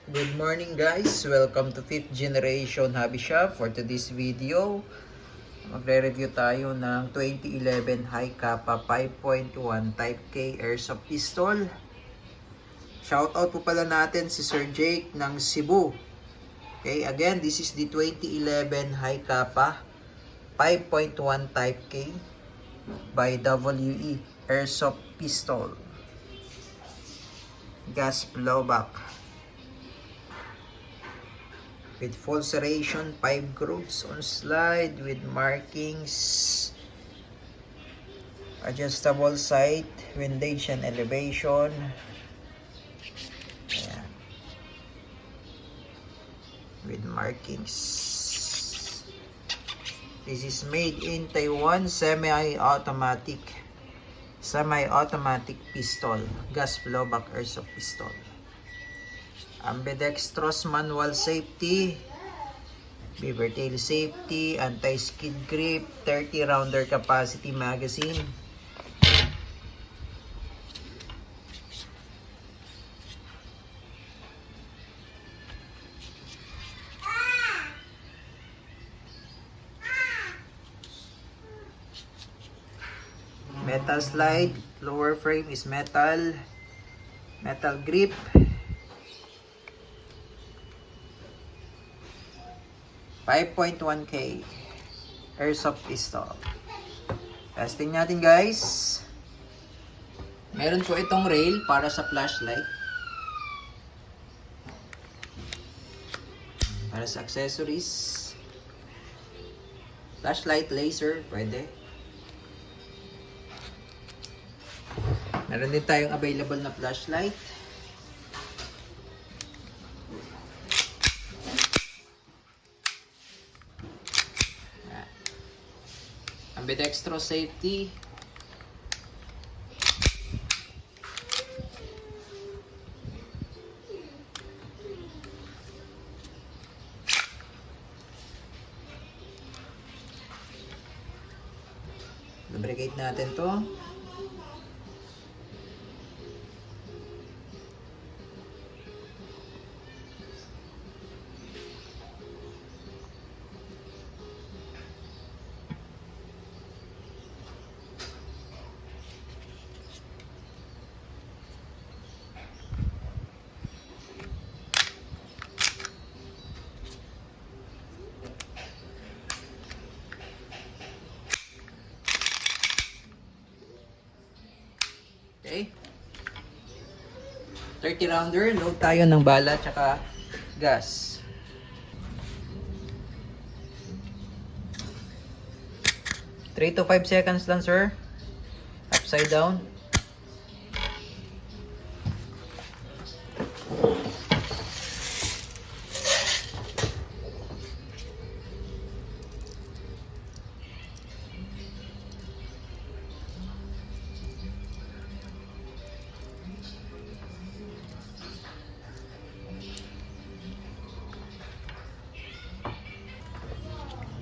Good morning guys! Welcome to 5th Generation Hobby Shop. For today's video, magre-review tayo ng 2011 High Kappa 5.1 Type K Airsoft Pistol. Shoutout po pala natin si Sir Jake ng Cebu. Okay, again, this is the 2011 High Kappa 5.1 Type K by WE Airsoft Pistol. Gas blowback. With full serration, 5 grooves on slide with markings, adjustable sight, windage and elevation. Ayan. With markings. This is made in Taiwan, semi-automatic pistol, gas blowback airsoft pistol. Ambidextrous manual safety, beaver tail safety, anti-skid grip, 30 rounder capacity magazine. Metal slide, lower frame is metal grip. $5.1K airsoft pistol. Testing natin guys. Meron po itong rail para sa flashlight. Para sa accessories. Flashlight, laser, pwede. Meron din tayong available na flashlight. Ambidextrous safety. Lubricate natin to. Okay. 30 rounder, load tayo ng bala tsaka gas. Three to 5 seconds lang, sir. Upside down.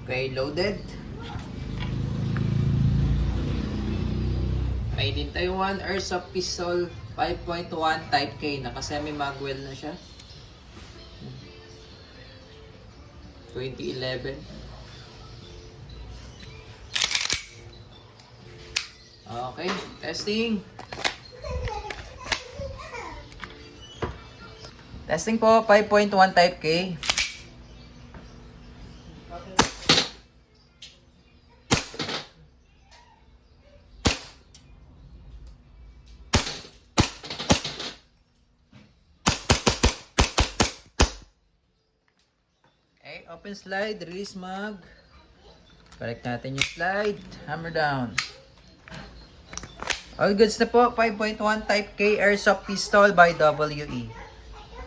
Okay, loaded. Made in Taiwan, airsoft pistol 5.1 Type K. Naka-semi-magwell na siya. 2011. Okay, testing. Testing po, 5.1 Type K. Okay, open slide, release mag. Correct natin yung slide. Hammer down. All goods na po. 5.1 Type K Airsoft Pistol by WE.